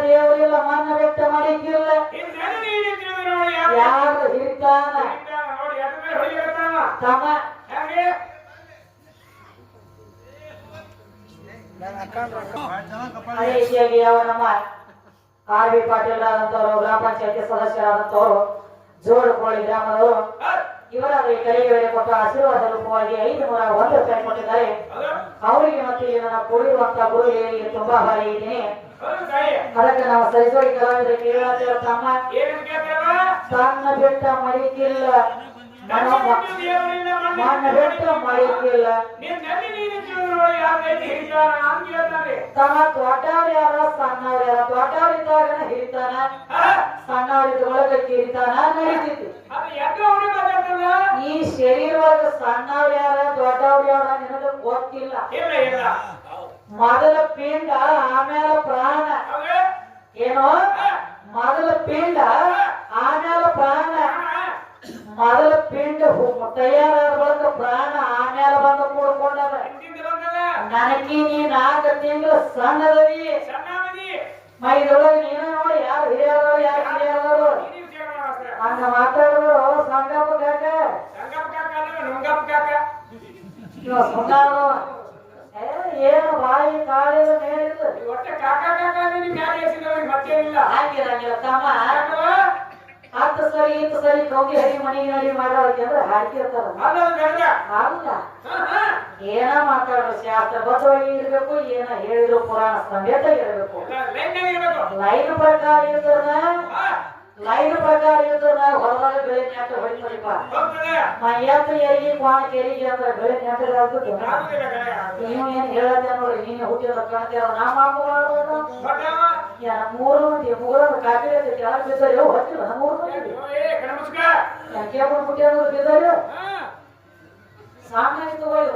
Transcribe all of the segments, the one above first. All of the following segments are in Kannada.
ದೇವರಿಲ್ಲ ಮನ್ನ ಬೆಟ್ಟ ಮಾಡಿಕ್ಕಿಲ್ಲ ಯಾರು ಹಿರಿತಾನ ತಮ್ಮ ಅದೇ ರೀತಿಯಾಗಿ ಯಾವ ನಮ್ಮ ಆರ್ ಬಿ ಪಾಟೀಲ್ ಆದಂತವರು ಗ್ರಾಮ ಪಂಚಾಯತಿ ಸದಸ್ಯರಾದಂತವರು ಜೋಡಕೋಳಿ ಗ್ರಾಮದವರು ಇವರಾದ ಈ ಕರೆಗೆ ವೇಳೆ ಕೊಟ್ಟ ಆಶೀರ್ವಾದ ರೂಪವಾಗಿ 501 ರೂಪಾಯಿ ಕೊಟ್ಟಿದ್ದಾರೆ. ಅವರಿಗೆ ಮತ್ತು ಇಲ್ಲಿ ನನ್ನ ಕೂಡಿರುವಂತಹ ಗುರು ಹಿರಿಯರಿಗೆ ತುಂಬಾ ಭಾರಿ ಇದ್ದೀನಿ. ಅದಕ್ಕೆ ನಾವು ಸರಿಸೋಡಿ ಕಲಾವಿದರಿಗೆ ಹೇಳತ್ತೇವೆ ತಮ್ಮ ಸಣ್ಣ ಬೆಟ್ಟ ಮಡಿಕಿಲ್ಲ ಮಣ್ಣ ಬೆಟ್ಟ ಮಡಿಕಿಲ್ಲ ತಮ್ಮ ದೊಡ್ಡವ್ರು ಯಾರ ಸಣ್ಣವ್ರು ಯಾರ ದೊಡ್ಡವರಿದ್ದಾಗ ಹಿರಿತಾನ ಸಣ್ಣವರಿದ್ದ ಒಳಗೆ ಕಿರಿತಾನ ನಡೀತಿತ್ತು. ಈ ಶರೀರವಾಗ ಸಣ್ಣವ್ರು ಯಾರ ದೊಡ್ಡವ್ರು ಯಾರ ನಿನಗೆ ಗೊತ್ತಿಲ್ಲ. ಮೊದಲ ಪಿಂಡ ಆಮೇಲೆ ಪ್ರಾಣ ಏನೋ ಮೊದಲ ಪಿಂಡ ಆಮೇಲೆ ಪ್ರಾಣ ಮೊದಲ ಪಿಂಡ ತಯಾರಾದ ಬಳಿಕ ಪ್ರಾಣ ಆಮೇಲೆ ಬಂದು ಕೂಡ್ಕೊಂಡದ. ನನಗೆ ನೀ 4 ತಿಂಗಳು ಸಣ್ಣದವಿ ಮೈದೊಳಗೆ ನೀನು ನೋಡಿ ಯಾರು ಹಿರಿಯವರು ಯಾರು ಹಿರಿಯವರು ಹಂಗ ಮಾತಾಡಿದ್ರು ಸಂಗಪ್ಪ ಕಾಕ ಏನು ಬಾಯಿ ಕಾಳಿಲ್ಲ ಮೇಲಿಲ್ಲ ಹಾಗಿರಂಗಿಲ್ಲ ತಮ್ಮ. 10 ಸರಿ 20 ಸರಿ ಕೌಗಿ ಹರಿ ಮನೆಗೆ ನಡಿ ಮಾಡೋಕೆ ಅಂದ್ರೆ ಹಾಡ್ತಿರ್ತಾರ ಅಲ್ಲ ಏನ ಮಾತಾಡೋ ಶಾಸ್ತ್ರ ಬದ್ಧವಾಗಿ ಇರ್ಬೇಕು. ಏನ ಹೇಳಿದ್ರು ಪುರಾಣ ಸಮೇತ ಇರಬೇಕು. ಲೈನ್ ಪ್ರಕಾರ ಇದ್ರ ಹೊರದಾಗ ಬೆಳೆ ನೆಟ್ಟ ಹೊಡಿತದಪ್ಪ ಮೈಯತ್ರ ಎರಿಗೆ ಕೋಣ ಕೆರಿಗೆ ಅಂದ್ರೆ ಬೆಳೆ ನೆಟ್ಟದಾಗ್ತದೆ. ನೀವು ಏನ್ ಹೇಳತ್ತೆ ನೋಡ್ರಿ ನೀನು ಹುಟ್ಟಿದ ಕಾಣ್ತೀರ ನಮ್ಮ ಮೂರು ಮಂದಿ ಮೂರನ್ನು ಕಾಪಿ ಕೆಳಗೆ ಬಿದ್ದರು ಹೊತ್ತಿಲ್ಲ 3 ಮಂದಿ ಯಾಕೆ ಬಿಟ್ಟಿ ಅನ್ನೋದು ಬಿದ್ದರು ಸಾಮಾನ್ಯ ತಗೊಳ್ಳಿ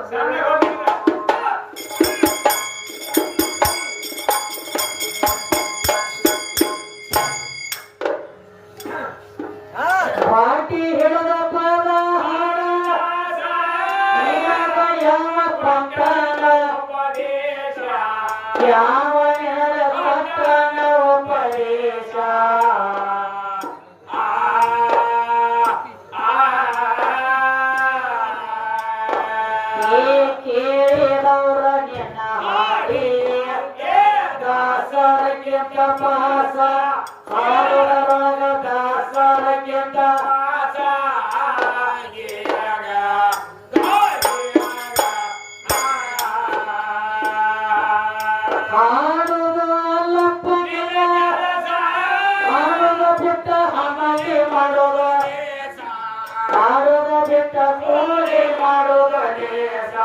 ಪಾಟಿ ಹಿಡಿದ ಪದ ಹಾಡ ಯಾವ ಪಂಕನ ಯಾವ ಪಂಕನ ಉಪದೇಶ ಕೇಳಿದವ್ರ ನಿನ್ನ ಹಾಡಿ ದಾಸರಕ್ಕಿಂತ ಪಾಸ ಹಾಡುವರಾಗ ದಾಸರಕ್ಕಿಂತ ಹಾಡುದು ಅಲ್ಲಪ್ಪ ಹಾಡುದ ಬಿಟ್ಟ ಹಮಲಿ ಮಾಡೋದು ಹಾಡುದ ಬಿಟ್ಟ ಕೂಲಿ ಮಾಡೋದು ದೇಶ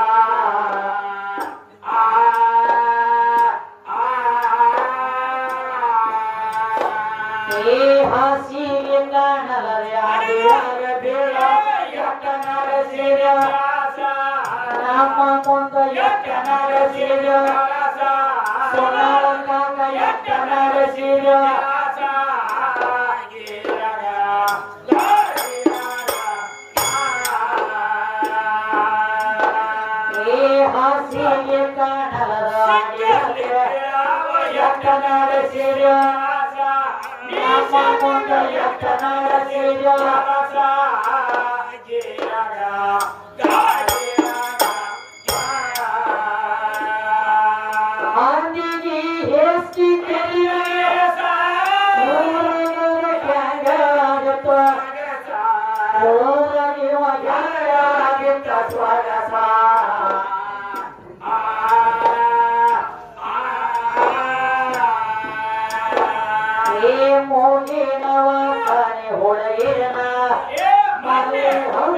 ಹಾಸಿಗೆ ಕಾಣಲಾಗ ಬೇಡ ಎಟ್ಟನರ ಸೀರ ನಮ್ಮ ಮುಂದ ಎಟ್ಟನರ ಸೀರ ಸೊನಾಳ ಕಾಕ ಎಟ್ಟನರ ಸೀರ ಹಾಸಿಗೆ ಕಾಣಲಾಗ ಎಟ್ಟನರ ಸೀರ ಅಂದಿಗೆ ಹೇಸ್ತಿ ಸ್ವರಸ ಮೋಗಿನವ ಕನೆ ಹೊಳೆಯನ ಮಲೆ ಹವ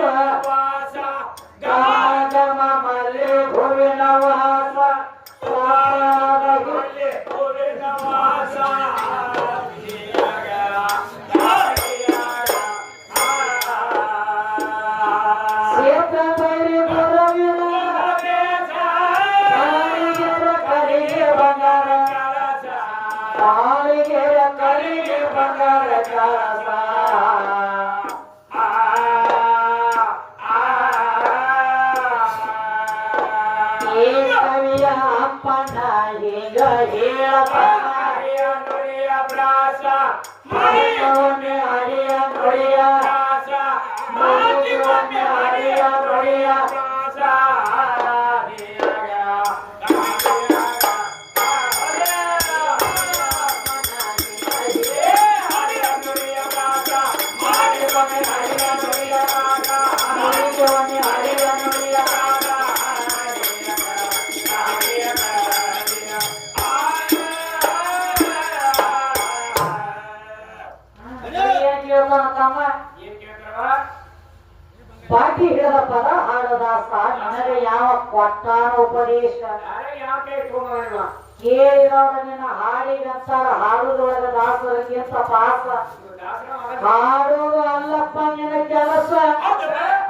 ಗಮ ಮಲೆ ಭುವಿನ ವಾಸ ಒಮ್ಮೆ ಹರಿಯ ನುಡಿಯ ಒಮ್ಮೆ ಹರಿಯ ನುಡಿಯ ಬಾಕಿ ಹಿಡಿದ ಪದ ಹಾಡದಾಸ ನನಗೆ ಯಾವ ಕೊಟ್ಟಾನ ಉಪದೇಶ ಕೇಳಿದವರ ನಿನ್ನ ಹಾಡಿಗಂತಾರ ಹಾಡುದೊಳಗ ದಾಸರಿಗಿಂತ ಪಾಸ ಹಾಡುವುದು ಅಲ್ಲಪ್ಪ ನಿನ್ನ ಕೆಲಸ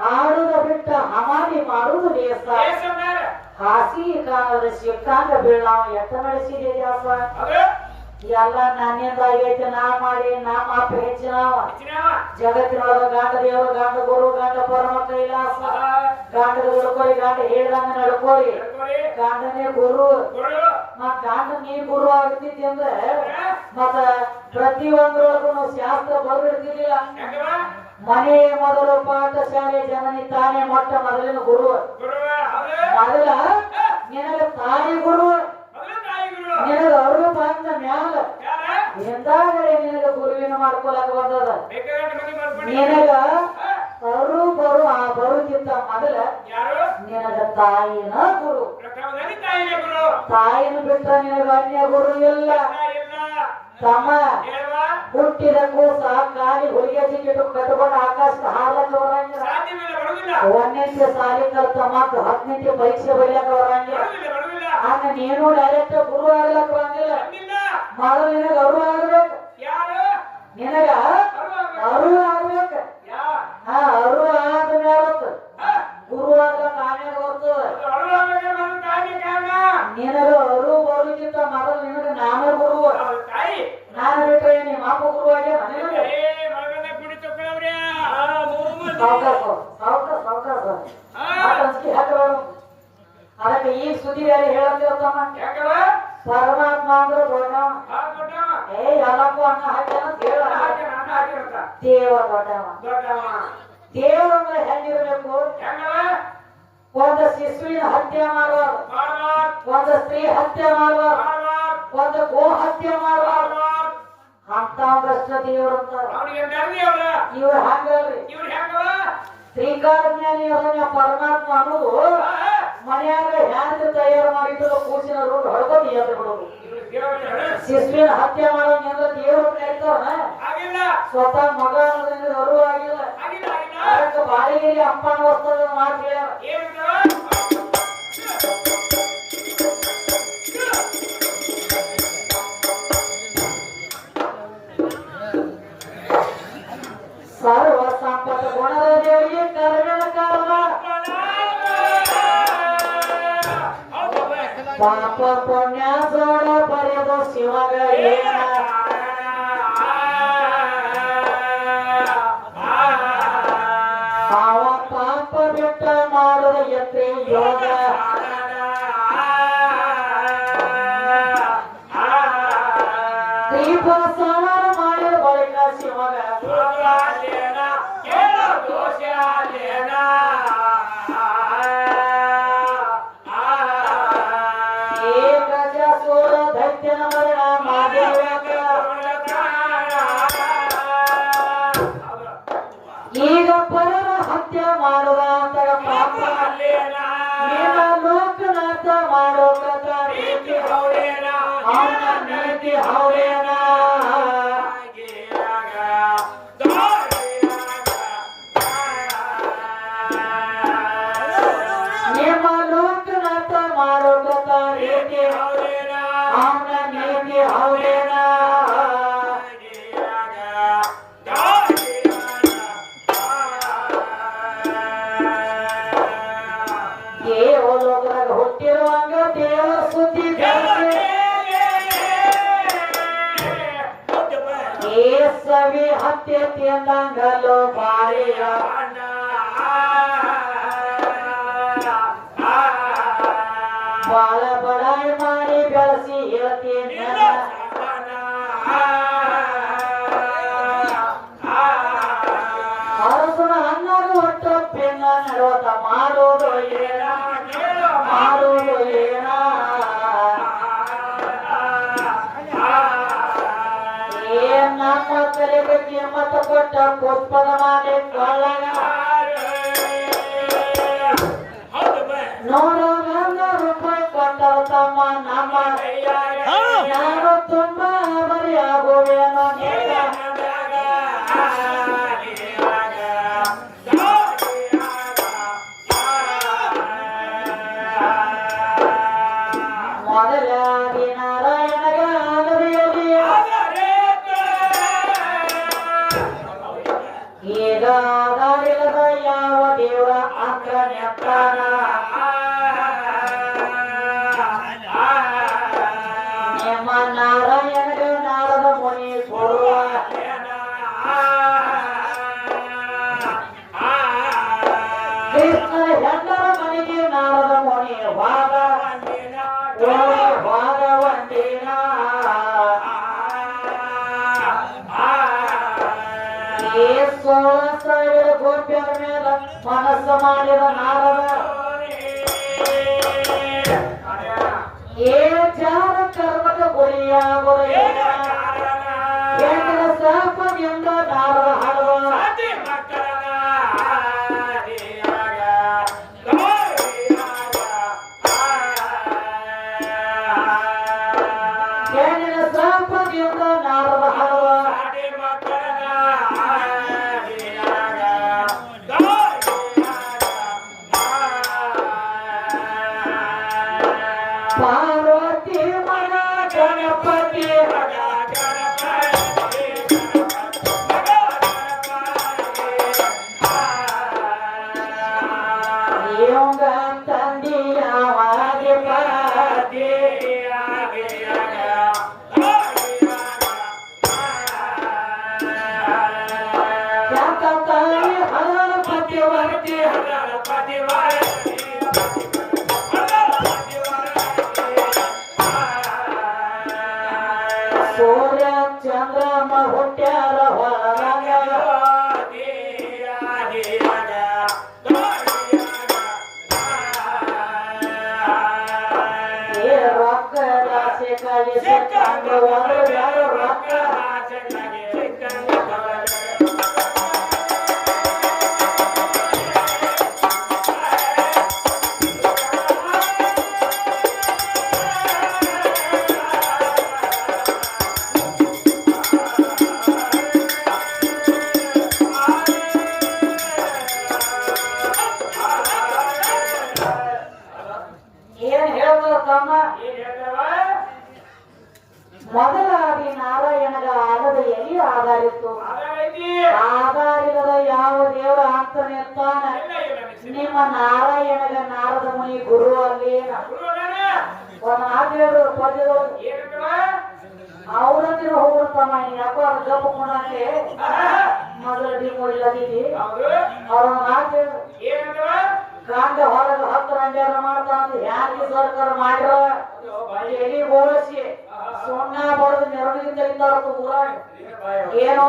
ಹಾಡುದ ಬಿಟ್ಟ ಹಮಾರಿ ಮಾಡುವುದು ದೇಶ ಹಾಸಿ ಕಾಲದ ಸಿಕ್ಕಾಂಗ ಬೀಳಾವ ಎತ್ತ ನಡೆಸಿದೆ ದಾಸ ಎಲ್ಲ ನನ್ನಿಂದ ಆಗೈತೆ ನಾ ಮಾಡಿ ನಾ ಮಾಪ ಹೆಚ್ಚಿನವ ಜಗತ್ತಿನೊಳಗ ಗಾಂಡ ದೇವರು ಗಾಂಡ ಗುರು ಗಾಂಡ ಪರಮ ಕೈಲಾಸ ಗಾಂಡದ ಉಳ್ಕೊರಿ ಗಾಂಡ ಹೇಳ್ದಂಗ ನಡ್ಕೋರಿ ಗಾಂಡನೇ ಗುರು ಮತ್ ಗಾಂಡ ನೀ ಗುರು ಆಗ್ತಿದ್ದಿ ಅಂದ್ರೆ ಮತ್ತ ಪ್ರತಿಯೊಂದ್ರೊಳಗೂ ಶಾಸ್ತ್ರ ಬರ್ಬಿಡ್ತಿರ್ಲಿಲ್ಲ ಮನೆ ಮೊದಲು ಪಾಠಶಾಲೆ ಜನನಿ ತಾನೇ ಮೊಟ್ಟ ಮೊದಲಿನ ಗುರು ಮೊದಲ ನಿನಗೆ ತಾಯಿ ಗುರು ನಿನಗ ಅರು ಬಂದ ಮ್ಯಾಲ ಎಂದಾಗಲೇ ನಿನಗ ಗುರುವಿನ ಮಾಡ್ಕೊಳಕ ಬಂದದ ನಿನಗ ಅರು ಬರು ಆ ಬರುತ್ತಿದ್ದ ಮೊದಲ ನಿನಗ ತಾಯಿನ ಗುರು ತಾಯಿನ ಬಿಟ್ಟ ನಿನಗ ಅನ್ಯ ಗುರು ಇಲ್ಲ ತಮ್ಮ ಹುಟ್ಟಿದ ಕೂಸ ಕಾಲಿ ಹುಲಿಗೆ ಸಿಕ್ಕಿಟ್ಟು ಕಟ್ಕೊಂಡು ಆಕಾಶಕ್ಕೆ ಹಾರ್ಲಕ್ಕ ಬರಂಗಿಲ್ಲ ಒಂದನೇ ಸಾಲಿ ಕಲ್ತ ಮತ್ತ 10ನೇ ಪರೀಕ್ಷೆ ಬರೀಲಕ್ಕ ಬರಂಗಿಲ್ಲ ಆಗ ನೀನು ಡೈರೆಕ್ಟ್ ಗುರು ಆಗ್ಲಕ್ಕ ಬರಂಗಿಲ್ಲ ಮೊದಲು ನಿನಗ ಅರು ಆಗ್ಬೇಕು ನಿನಗ ಅರು ಆಗ್ಬೇಕ ಅರು ಆದ್ಮೇಲೆ ಗುರು ಆಗ್ಲಕ್ಕ ಆಮೇಲೆ ಬರ್ತದ ನಿನಗ ಅರು ಬರುಗಿಂತ ಮೊದಲು ನಿನಗ ನಾನ ಗುರು ನಾನು ಬಿಟ್ರೆ ನಿಮ್ಮ ಅಪ್ಪ ಗುರು ಆಗ್ಯಾನ ಅದಕ್ಕೆ ಈಗ ಸುದ್ದಿ ಹೇಳಂತಿರ್ತಮ್ಮ ಪರಮಾತ್ಮ ಅಂದ್ರೆ ದೊಡ್ಡವ ಎಲ್ಲಕ್ಕೂ ಅನ್ನ ಹಾಕ್ಯಾನ ದೇವ ದೊಡ್ಡವ ದೇವರು ಅಂದ್ರೆ ಹೆಂಗಿರ್ಬೇಕು ಒಂದು ಶಿಶುವಿನ ಹತ್ಯೆ ಮಾಡುವಾಗ ಒಂದು ಸ್ತ್ರೀ ಹತ್ಯೆ ಮಾಡುವಾಗ ಒಂದು ಗೋ ಹತ್ಯೆ ಮಾಡುವಾಗ ಅಂತ ಭ್ರಷ್ಟ ದೇವರು ಅಂತಾರೆ ಇವ್ರು ಹಂಗಲ್ರಿ ಶ್ರೀಕಾಲ ಜ್ಞಾನಿ ಪರಮಾತ್ಮ ಅನ್ನೋದು ಮನೆಯಾಗ ಹ್ಯಾಂಗ ತಯಾರು ಮಾಡಿದ್ರು ಕೂಸಿನ ರೂಢ ಹೊಡ್ಕೊಂಡು ಎದ್ದು ಬಿಡೋದು ಶಿಶುವಿನ ಹತ್ಯೆ ಮಾಡೋಂದ್ರೆ ದೇವರು ಕರೀತಾವನ ಸ್ವತಃ ಮಗ ಅನ್ನೋದ್ರಿಂದ ಅರು ಆಗಿಲ್ಲ ಅದಕ್ಕೆ ಬಾಳಿಗೆಯಲ್ಲಿ ಅಪ್ಪನ ವಸ್ತುವ ಮಾತು ಹೇಳ್ಯಾರ ಸರ್ವ ಸಂಪತ್ತ ಗುಣದ ದೇವರಿಗೆ ಕರ್ಮನ ಕಾರಣ ಪಾಪ ಪುಣ್ಯ ಜೋಡ ಬರೆದು ಶಿವಗ ಅವ ಪಾಪ ಬಿಟ್ಟ ಮಾಡುವ ಯತ್ರಿ ಯೋಗ ದೀಪ ಸವಾರ ಮಾಡಿದ ಬಳಿಕ ಶಿವಗ ಈಗ ಪರರ ಹತ್ಯೆ ಮಾಡುವ ಪಾಪ ಲೋಕನಾಥ ಮಾಡೋ ನೀತಿ ಹೌದೇನ ನಿಮ್ಮ ಲೋಕನಾಥ ಮಾಡೋ ನೀತಿ ಅವನ ನೀತಿ ಹೌದೇನ ದೇವಲೋಕದಾಗ ಹುಟ್ಟಿರುವಂಗ ದೇವರ ಸುದ್ದಿ ಸವಿ ಹತ್ಯೆ ತಿಂದಂಗಲು ಬಾಳಿಯ ಬಾಳ ಬಡಾಯಿ ಮಾಡಿ ಬೆಳೆಸಿ ಹೇಳ್ತೀನಿ ಮಾಡೋದು ಏನ ಮಾಡೋದು ಏನ ಏನ್ ನಮ್ಮ ತಲೆಗೆ ಕಿಮ್ಮತ್ತ ಕೊಟ್ಟ ಪುಷ್ಪದ ಮಾಡಿ ಕೊಳ್ಳಗ ನೋಡು 100 ರೂಪಾಯಿ ಕೊಟ್ಟರು ತಮ್ಮ ನಮ್ಮ ಯಾರು ತುಂಬಾ ಬರಿಯಾಗುವೇನೋ ಮೊದಲ ನಾರಾಯಣಗ ಈಗ ದಾರಿಲ್ಲದ ಯಾವ ದೇವರ ಅಂದ್ರ ನೆತ್ತಾನ ನಿಮ್ಮ ನಾರಾಯಣಗ ನಾರದ ಮುನಿ ಕೊಡುವ ಕೃಷ್ಣನ ಹೆಂಡರ ಮನೆಗೆ ನಾರದ ಮುನಿ ವಾದ ವಾದ ಒಂದಿನ ಈ 16,000 ಗೋಪ್ಯರ ಮೇಲೆ ಮನಸ್ಸು ಮಾಡಿದ ನಾರದ ಏ ಜಾರ ಕರ್ಮಕ ಗುರಿಯಾಗುವ ಹೆಂಡರ ಶಾಪದಿಂದ ನಾರದ ಹಾಡುವ ಹೆಣ್ಣಿನ ಶಾಪದಿಂದ ನಾರದ ಹಾಡುವ ಪಾರ್ವತಿ ಮನ ಗಣಪತಿ ಇವಂಗ ತಂದಿಯ ವಾದಿ ಪಾದಿ ಯಾಕಂತಾಯಿ ಹಲರ ಪತಿವರ್ತಿ ಸೂರ್ಯ ಚಂದ್ರಮ ಹುಟ್ಟ್ಯಾರ ಹೊರಗ ಏ ರೊಕ್ಕದ ಸಿಕ್ಕಾಗಿ ಸಿಕ್ಕಂಗ ಒಂದು ರೊಕ್ಕ ಏನ್ ಹೇಳ್ತಾರ ತಮ್ಮ ಮೊದಲಾಗಿ ನಾರಾಯಣಗ ಆಲದ ಎಲ್ಲಿ ಆಧಾರಿತ್ತು ಆಧಾರಿಲ್ಲದ ಯಾವ ದೇವರ ಅಂತ ನಿರ್ತಾನ ನಿಮ್ಮ ನಾರಾಯಣಗ ನಾರದ ಮುನಿ ಗುರು ಅಲ್ಲಿ ಒಂದು ಮಾತು ಪದ್ಯಗಳು ಅವ್ರಂದಿನ ಹೋಗ್ಬಿಡ್ತಮ್ಮ ಯಾಕೋ ಅವ್ರ ಗಪ್ಪ ಕೊಡಂತೆ ಮೊದಲ ಡಿಮೋಡಿಲ್ಲದೀವಿ ಅವ್ರೊಂದು ಮಾತು ಕಾಂಡ ಹೊರಗೆ 10 ರಂಜಾರ ಮಾಡ್ತಾನ ಯಾಕೆ ಸರ್ಕಾರ ಮಾಡಿರ ಎಲಿ ಬೋಳಿಸಿ ಸುಣ್ಣ ಬಡದು ನೆರಳಿಂದ ಇದ್ದಾರತ್ತು ಊರಾಗ ಏನೋ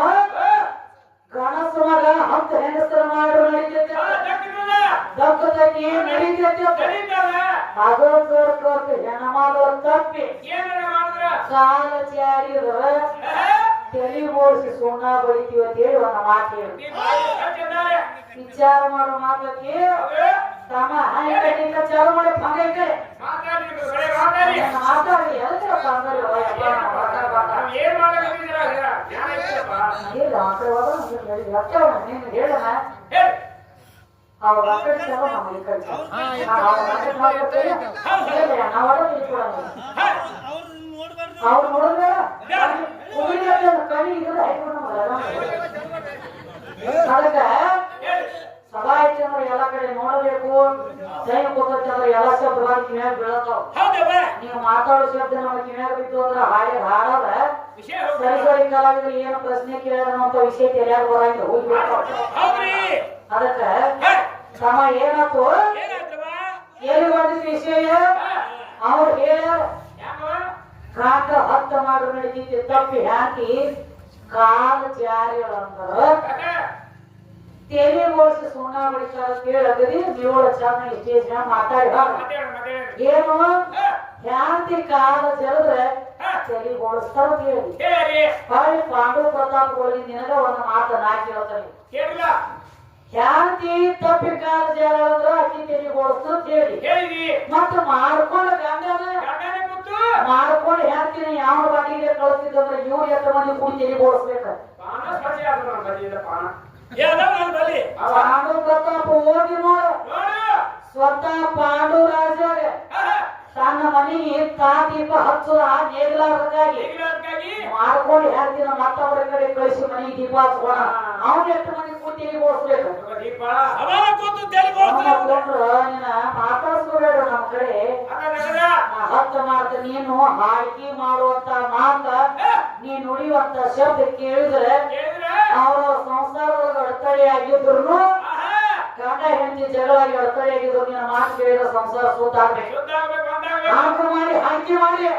ಗಣಸ ಮಗ 10 ಹೆಂಗಸರ ಮಾಡಿದ್ರು ನಡೀತೈತೆ ದಕ್ಕದಕ್ಕೆ ನಡೀತೈತೆ ಅದು ಸರ್ಕಾರ ಹೆಣ ಮಾಡೋರು ತಪ್ಪಿ ಕಾಲ ಚಾರಿದ್ರ ತಲೆ ಬೋಳಿಸಿ ಸುಣ್ಣ ಬಡಿತೀವಿ ಅಂತ ಹೇಳಿ ಒಂದು ಮಾತು ಹೇಳಿ ವಿಚಾರ ಮಾಡೋ ಮಾತಕ್ಕೆ ತಮ್ಮ ವಿಚಾರ ಮಾಡಿ ಭಂಗ ಕಡೆ ಮಾತಾಡಿ ಹೇಳೋಣ ಅವ್ರ ನಮಗೆ ಅವ್ರು ನೋಡಿದ್ರೆ ಕಣಿ ಅದಕ್ಕೆ ಸದಾ ಚಂದ್ರ ಎಲ್ಲ ಕಡೆ ನೋಡಬೇಕು ಜೈನ ಕೂತಂದ್ರೆ ಎಲ್ಲ ಶಬ್ದ ಕಿವ್ಯಾಗ ಬೀಳತಾವ ನೀವು ಮಾತಾಡೋ ಶಬ್ದ ನಮ್ಮ ಕಿವ್ಯಾಗ ಬಿದ್ದು ಅಂದ್ರೆ ಹಾಡೋದ ಸರಿ ಸರಿ ಕಲಾವಿದ್ರು ಏನು ಪ್ರಶ್ನೆ ಕೇಳಿದ್ರು ಅಂತ ವಿಷಯ ತಿಳಿಯಾಗ ಬರಂಗಿಲ್ಲ ಹೋಗ್ಬಿಡ್ತಾವ ಅದಕ್ಕೆ ಸಮ ಏನಾಯ್ತು ಎಲ್ಲಿ ಬಂದಿದ್ದ ವಿಷಯ ಅವ್ರು ಹೇಳ್ಯಾರ ಕಾಕ 10 ಮಾಡ್ರು ನಡೀತಿದ್ದೆ ತಪ್ಪಿ ಹಾಕಿ ಕಾಲ ಜಾರಿಗಳಂತಾರ ತೇಲಿ ಬೋಳ್ಸಿ ಸುಣ್ಣ ಬಡಿತಾರ ಕೇಳಗದಿ ನೀವಳ ಚೆನ್ನಾಗಿ ಸ್ಟೇಜ್ ಮ್ಯಾಗ ಮಾತಾಡಿ ಏನು ಯಾಂತಿ ಕಾಲ ಜರದ್ರೆ ತಲೆ ಬೋಳಿಸ್ತಾರ ಕೇಳಿ ಹೊಳ್ಳಿ ಪಾಂಡು ಪ್ರತಾಪ್ಗಳಿಗೆ ನಿನಗ ಒಂದು ಮಾತು ನಾ ಕೇಳ್ತಾನೆ ಯಾಂತಿ ತಪ್ಪಿ ಕಾಲ ಜರ ಅಂದ್ರ ಅಕ್ಕಿ ತಲೆ ಬೋಳಿಸ್ತು ಹೇಳಿ ಮತ್ತ ಮಾಡ್ಕೊಂಡು ಗಂಗನ ಮಾಡ್ಕೊಂಡು ಹೇಳ್ತೀನಿ ಯಾವ ಬಾಟಿಗೆ ಕಳಿಸ್ತಿದ್ರೆ ಇವ್ರು ಎಷ್ಟು ಮಂದಿ ಕೂಡಿ ತಲೆ ಬೋಳಿಸ್ಬೇಕ ಪಾಂಡು ಪ್ರತಾಪ ಹೋಗಿ ನೋಡು ಸ್ವತಃ ಪಾಂಡು ರಾಜಾಗ ತನ್ನ ಮನೆಗೆ ತಾ ದೀಪ ಹಚ್ಚುದ ನೇಗ್ಲಾರ್ದಾಗಿ ಮಾಡ್ಕೊಂಡು ಹೇಳ್ತೀನಿ ಮತ್ತೊಬ್ಬರ ಕಡೆ ಕಳಿಸಿ ಮನೆಗೆ ದೀಪ ಹಚ್ಕೋಣ ಅವನ ಎಷ್ಟು ಮಂದಿ ಕೂತಿ ಓಡಿಸ್ಬೇಕು ಮಾತಾಡ್ಸ್ಕೋಬೇಡ ನಮ್ಮ ಕಡೆ ಹತ್ತು ಮಾತು ನೀನು ಹಾಕಿ ಮಾಡುವಂತ ಮಾತ ನೀ ನುಡಿಯುವಂತ ಶಬ್ದ ಕೇಳಿದ್ರೆ ಅವರ ಸಂಸಾರದೊಳಗೆ ಅಡೆತಡೆ ಆಗಿದ್ರು ಗಂಡ ಹೆಂಡತಿ ಜಗಳಾಗಿ ಅಡೆತಡೆ ಆಗಿದ್ರು ನಿನ್ನ ಮಾತು ಕೇಳಿದ್ರೆ ಸಂಸಾರ ಸೂತಾಗ್ಬೇಕು ಹಾಕಿ ಮಾಡಿ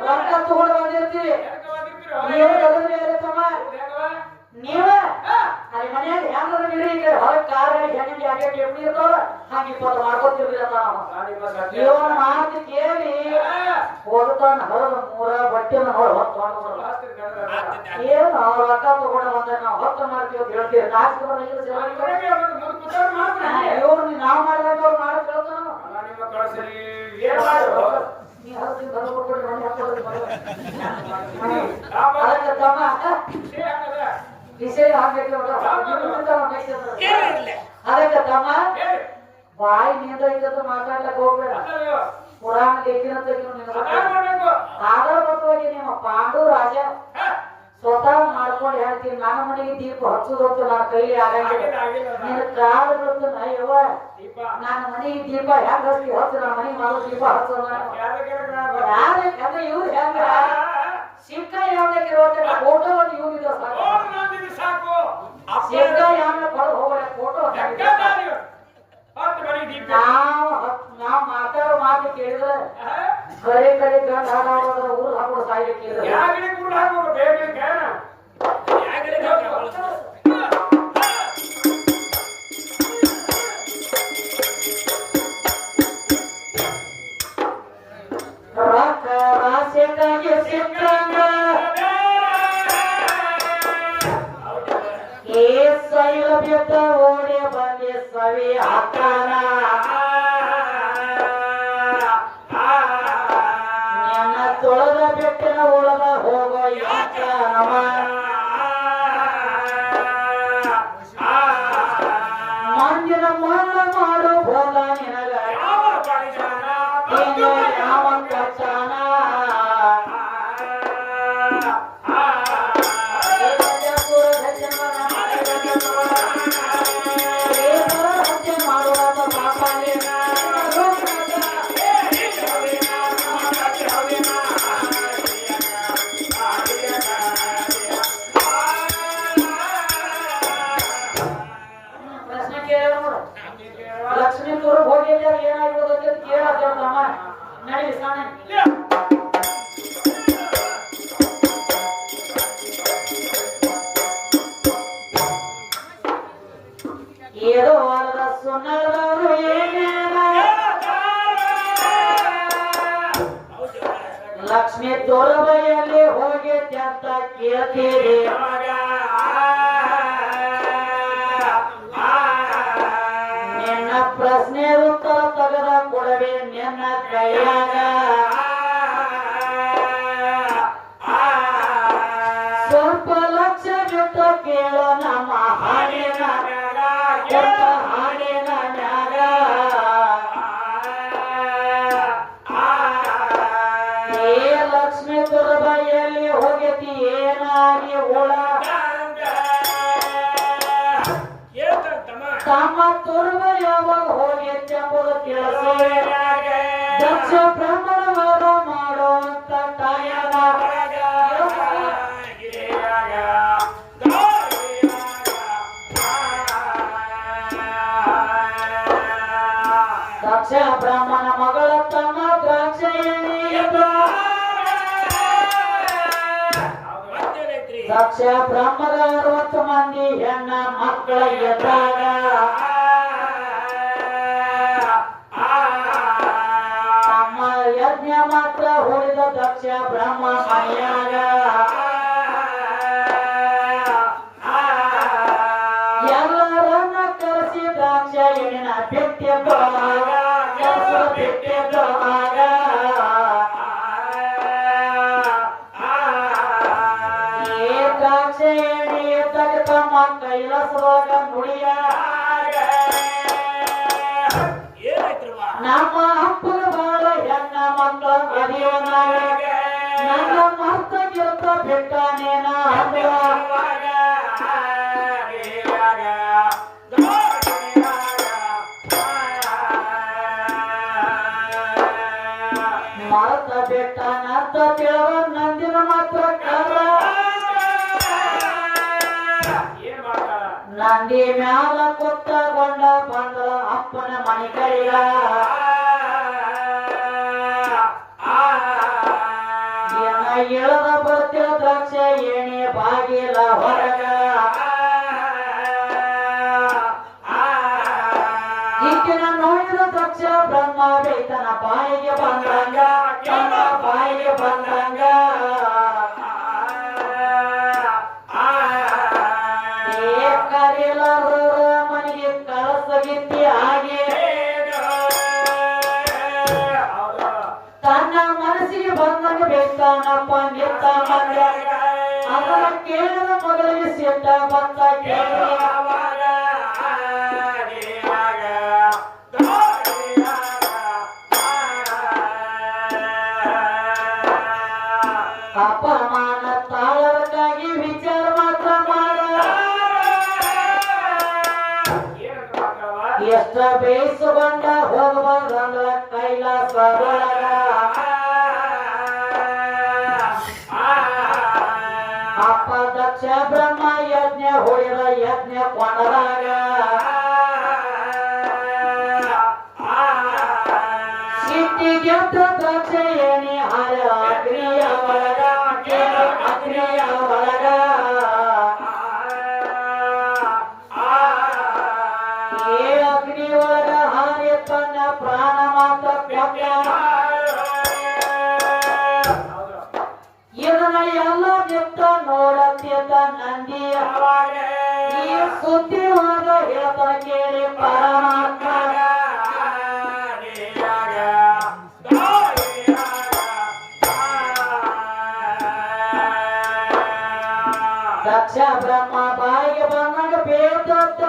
ರೊಕ್ಕ ತಗೊಂಡು ಬಂದಿರ್ತೀವಿ ನೀವ ಅಲ್ಲಿ ಮನೆಯಾಗ ಹೆಂಗ್ರ ಬಿಡ್ರಿ ಈಗ ಹೊರಗೆ ಕಾರ ಹೆಣ್ಣಿಗೆ ಹಾಗೆ ಟಿಪ್ಪಣಿ ಇರ್ತಾವ ಹಂಗೆ 20 ಮಾಡ್ಕೊತಿರ್ಲಿಲ್ಲ ಇವನ ಮಾತು ಕೇಳಿ ಹೋಗ್ತಾನ ಹೊರದ ಮೂರ ಬಟ್ಟೆನ ನೋಡಿ ಹೊತ್ತು ಏನು ಅವ್ರ ರೊಕ್ಕ ತಗೊಂಡು ಬಂದ ನಾವು ಹೊತ್ತು ಮಾಡ್ತೀವಿ ಅಂತ ಹೇಳ್ತೀವಿ ನಾಚಿಕೆ ಇವ್ರು ನಾವು ಮಾಡಿದಾಗ ಅವ್ರು ಮಾಡೋದು ಕೇಳ್ತಾನ ವಿಷಯ ಅದಕ್ಕೆ ತಮ್ಮ ಬಾಯಿ ನಿಂದ ಮಾತಾಡ್ಲಕ್ ಹೋಗ್ಬೇಡ ಪುರಾಣ ಲೇಖನ ಆಧಾರಬದ್ಧವಾಗಿ ನಿಮ್ಮ ಪಾಂಡು ರಾಜ ಸ್ವತಃ ಮಾಡ್ಕೊಂಡು ಹೇಳ್ತೀನಿ ನನ್ನ ಮನೆಗೆ ದೀಪ ಹಚ್ಚುದಂತೂ ನನ್ನ ಕೈಲಿ ಆಗಂಗಿಲ್ಲ ನಿನ್ನ ಕಾಲು ಗೊತ್ತು ನಯ್ಯವ್ವ ನನ್ನ ಮನೆಗೆ ದೀಪ ಹೆಂಗ್ ಹಚ್ಚಿ ಹಚ್ಚು ನನ್ನ ಮನೆಗೆ ಮಾಡೋ ದೀಪ ಹಚ್ಚೋಣ ಯಾರೇ ಇವ್ರು ಹೆಂಗ ಸಿಕ್ಕ ಯಾವ್ದಕ್ಕೆ ಫೋಟೋ ಒಂದು ಇವ್ರಿದ್ರೆ ಸಾಕು ಸಿಕ್ಕ ಯಾವ್ದ ಕೊಡು ಹೋಗಲ್ಲ ಫೋಟೋ ನಾವ್ ಮಾತಾಡೋ ಮಾತು ಕೇಳಿದ್ರೆ ಕರೆ ಗಂಡ ಹಾಡೋದ್ರ ಊರ್ ಹಾಕೊಂಡು ಸಾಯ್ಲಿಕ್ಕೆ ಓಡಿ ಬಂದಿ ಸವಿ ಹಾಕಾನ ನಿನ್ನ ತೊಳೆದ ಬೆಟ್ಟಿನ ಉಳದ ಹೋಗೋ ಯಾಕ ನಮ ಮಂದಿನ ಮಣ್ಣ ಮಾಡು ಹೋದ ನಿನಗ ಯಾವ ಕಚ್ಚಾನ ಲಕ್ಷ್ಮೀಪುರ ಹೋಗಿದ್ದಾಗ ಏನಾಗ್ಬೋದು ಅಂತ ಕೇಳಮ್ಮ ನಡಿ ಸಾಣೆ ಏದೋ ವಾರದ ಸುನ್ನದವರು ಏನೇನ ಲಕ್ಷ್ಮೀ ದೊರಬೈಯಲ್ಲಿ ಹೋಗಿದ್ದೆ ಅಂತ ಕೇಳ್ತೀರಿ ಪ್ರಶ್ನೆ ಉತ್ತರ ತೆಗೆದ ಕೊಡವೆ ನಿನ್ನ ಕೈಯಾಗ ಸ್ವಲ್ಪ ಲಕ್ಷ ಬಿಟ್ಟು ಕೇಳೋ ನಮ್ಮ ಹಾಡಿನ ಮ್ಯಾಗ ಏ ಲಕ್ಷ್ಮೀ ದುರ್ಬೈಯಲ್ಲಿ ಹೋಗತಿ ಏನಾಗಿ ಹುಳ ತಮ್ಮ ತುರ್ಬ ಯಾವಾಗ ಹೋಗಿತ್ತು ಎಂಬುದು ತಿಳಿಸೋ ದಕ್ಷ ಬ್ರಹ್ಮಣವಾದ ಮಾಡುವಂತ ತಾಯನ ದಕ್ಷ ಬ್ರಾಹ್ಮಣ ಮಗಳ ತಮ್ಮ ದ್ರಾಕ್ಷ ದಕ್ಷ ಬ್ರಹ್ಮದ 60 ಮಂದಿ ಹೆಣ್ಣ ಮಕ್ಕಳ ಎದ್ದಾಗ ತಮ್ಮ ಯಜ್ಞ ಮಾತ್ರ ಹೊಡೆದ ದಕ್ಷ ಬ್ರಹ್ಮ ಮನೆಯಾಗ ಎಲ್ಲರನ್ನ ಕರೆಸಿ ದ್ರಾಕ್ಷ ಎಣ್ಣಿನ ಬಿಟ್ಟಿದ್ದ ಕೈಲಾಸವಾಗ ನುಡಿಯ ನಮ್ಮ ಅಪ್ಪನ ಬಾಳ ಹೆಣ್ಣ ಮಕ್ಕಳ ಮದುವೆನಾಗ ನನ್ನ ಮರ್ತ ಗೆಲ್ತ ಬಿಟ್ಟಾನೇನ ಮರ್ತ ಬಿಟ್ಟಾನಂತ ತಿಳಿವ ನಂದಿನ ಮಾತ್ರ ಕರ ನಂದಿ ಮ್ಯಾಲ ಕೊತ್ತಗೊಂಡ ಬಂದ ಅಪ್ಪನ ಮನೆ ಕೈಗ ಎಳದ ಬರ್ತಿರ ದ್ರಾಕ್ಷ ಏಣಿ ಬಾಗಿಲ ಹೊರಗ ಈಕಿನ ನೋಡಿದ ದಕ್ಷ ಬ್ರಹ್ಮ ಬೇತನ ಬಾಯಿಗೆ ಬಂದಂಗ ಬಾಯಿಗೆ ಬಂದಂಗ ಮನೆಗೆ ಕಳಸಗಿತ್ತಿ ಹಾಗೆ ತನ್ನ ಮನಸ್ಸಿಗೆ ಬಂದಂಗ ಬೇತಾನಪ್ಪ ನಿತ್ತ ಬಂದ ಅದರ ಕೇಳಿದ ಮಗಳಿಗೆ ಸಿಟ್ಟ ಬಂದ ಅಪಮಾನ ತಾಳದಕ್ಕಾಗಿ ವಿಚಾರ ಮಾತ್ರ ಮಾಡ ಎಷ್ಟ ಬೇಯಿಸಿಕೊಂಡ ಹೋಗಬಾರ್ದಂದ್ರ ಕೈಲಾಸ ಅಪ್ಪ ದಕ್ಷ ಬ್ರಹ್ಮ ಯಜ್ಞ ಹೊಡೆದ ಯಜ್ಞ ಕೊಂಡದಾಗ ಸಿಟ್ಟಿಗೆ ದಕ್ಷ ಏಣಿ ಹಾರ ಅಗ್ನಿಯ ಒಳಗ ಅಗ್ನಿಯ ಒಳಗ ಅಗ್ನಿ ಒಳಗ ಹಾರಿ ತನ್ನ ಪ್ರಾಣ ಮಾತ್ರ ಇದನ್ನ ಎಲ್ಲ ನಿಂತ ನೋಡತ್ತಿದ್ದ ನಂದಿಯ ಈ ಸುದ್ದಿವಾದ ಹೇಳ್ತಾನ ಕೇಳಿ ಪರಮಾತ್ಮ ದಕ್ಷ ಬ್ರಹ್ಮ ಬಾಯಿಗೆ ಬಂದಾಗ ಬೇದತ್ತ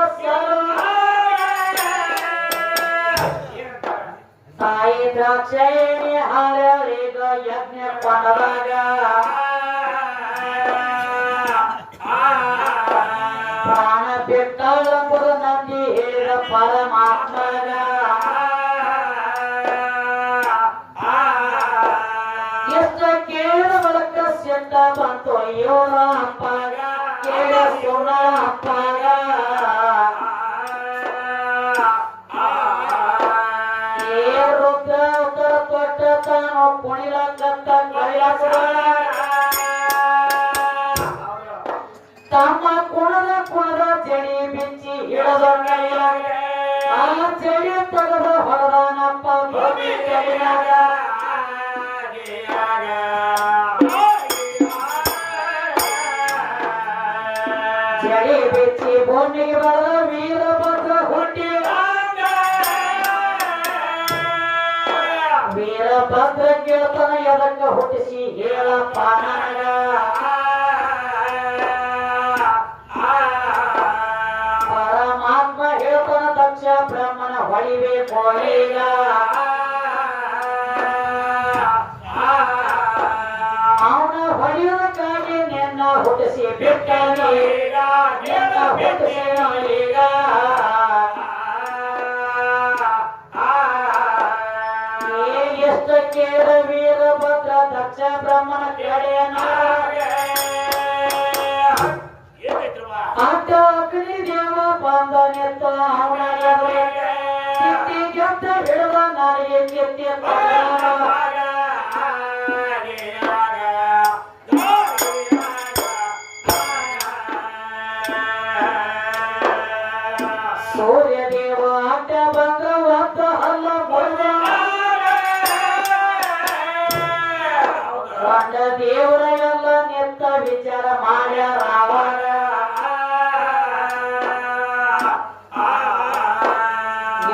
ತಾಯಿ ದ್ರಾಕ್ಷ ಎಣ್ಣೆ ಹಾರೀಗ ಯಜ್ಞ ಕೊಂಡದಾಗ ಪ್ರಾಣ ಬಿಟ್ಟಳೆಂಬುದು ನಂದಿ ಹೇಳಿದ ಪರಮಾತ್ಮಗ ಎಷ್ಟ ಕೇಳಿದ ಬಳಿಕ ಸಿಟ್ಟ ಬಂತು ಇವನ ಅಪ್ಪಗ ಕೇಳ ಸುನ ಅಪ್ಪಗ ತಾನು ಕುಣಿಲಕತ್ತ ಕೈಲಾಸ ತಮ್ಮ ಕುಣದ ಜಡಿ ಬಿಚ್ಚಿ ಹಿಡದ ಆ ಜಡಿ ತೆಗೆದ ಹೊರದಾನಪ್ಪ ಜಡಿ ಬಿಚ್ಚಿ ಭೂಮಿಗೆ ಬರದ ವೀರಭದ್ರ ಹುಟ್ಟಿ ವೀರಭದ್ರ ಕೇಳ್ತಾನ ಎದಕ್ಕ ಹುಟ್ಟಿಸಿ ಹೇಳಪ್ಪ ನನಗ ಪರಮಾತ್ಮ ಹೇಳ್ತಾನ ದಕ್ಷ ಬ್ರಹ್ಮನ ಹೊಡಿಬೇಕು ಈಗ ಅವನ ಹೊಡೆಯೋದಕ್ಕಾಗಿ ನಿನ್ನ ಹುಟ್ಟಿಸಿ ಬಿಟ್ಟ ನಿನ್ನ ಹುಟ್ಟಿಸಿ ಈಗ ಕೇಳ ವೀರಭದ್ರ ದಕ್ಷ ಬ್ರಹ್ಮನ ಕಡೆಯನ ಅಡ್ಡ ಅಗ್ನಿ ದೇವ ಬಂದ ನಿಂತ ಅವನ ಕಿತ್ತಿ ಗೆದ್ದ ಹಿಡಿದ ನಾರಿಗೆ ಕಿತ್ತಿ ವಿಚಾರ ಮಾಡ್ಯಾರ ಅವಾಗ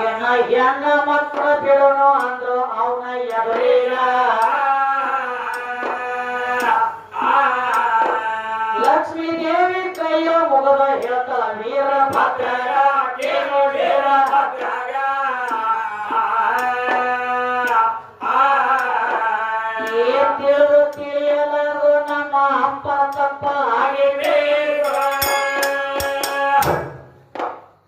ಏನ ಹೆಣ್ಣ ಮಕ್ಕಳ ಬಿಡೋನು ಅಂದ್ರು ಅವನ ಎದುರಿಗ ಲಕ್ಷ್ಮೀ ದೇವಿ ಕೈಯ ಮುಗದ ಹೇಳ್ತಾಳ ವೀರ ಭದ್ರಗ ಕೇಳು ವೀರ ಭದ್ರಗ ಏನ್ ತಿಳಿದು ತಿಳಿಯಲಾರು ನಮ್ಮ ಅಪ್ಪ ತಪ್ಪ ಆಗಿದೆ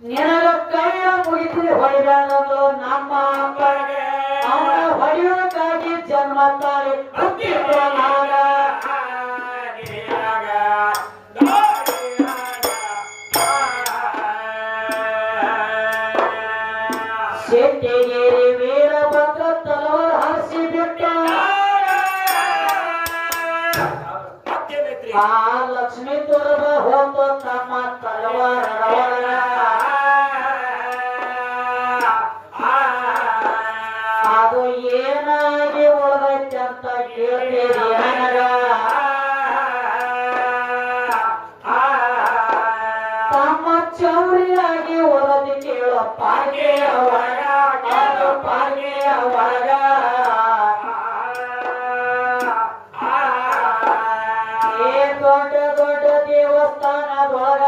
ನಿನಗ ಕೈಯ ಮುಗಿಸಿ ಹೊಡಿದಾನಂದು ನಮ್ಮ ಅಪ್ಪಗೆ ಅವನ ಹೊಡೆಯೋಕ್ಕಾಗಿ ಜನ್ಮ ತಾಳಿ ಹುಟ್ಟಿದನಾಗ ಶೆಟ್ಟಿಗೇರಿ ವೀರಭದ್ರ ತಲವಾರ ಹರಿಸಿ ಬಿಟ್ಟ ಆ ಲಕ್ಷ್ಮೀ ತುರ್ಬ ಹೋತು ತಮ್ಮ ತಲವಾರ ಅದು ಏನಾಗಿ ಉಳಿದೈತೆ ಅಂತ ಕೇಳ್ತೀರಿ ನನಗ ತಮ್ಮ ಚೌರಿಯಾಗಿ ಉಳದಿ ಕೇಳೋ ಪಾಗೆ ಒಳಗ ಪಾಗೆ ಒಳಗ ಏ ದೊಡ್ಡ ದೊಡ್ಡ ದೇವಸ್ಥಾನದೊಳಗ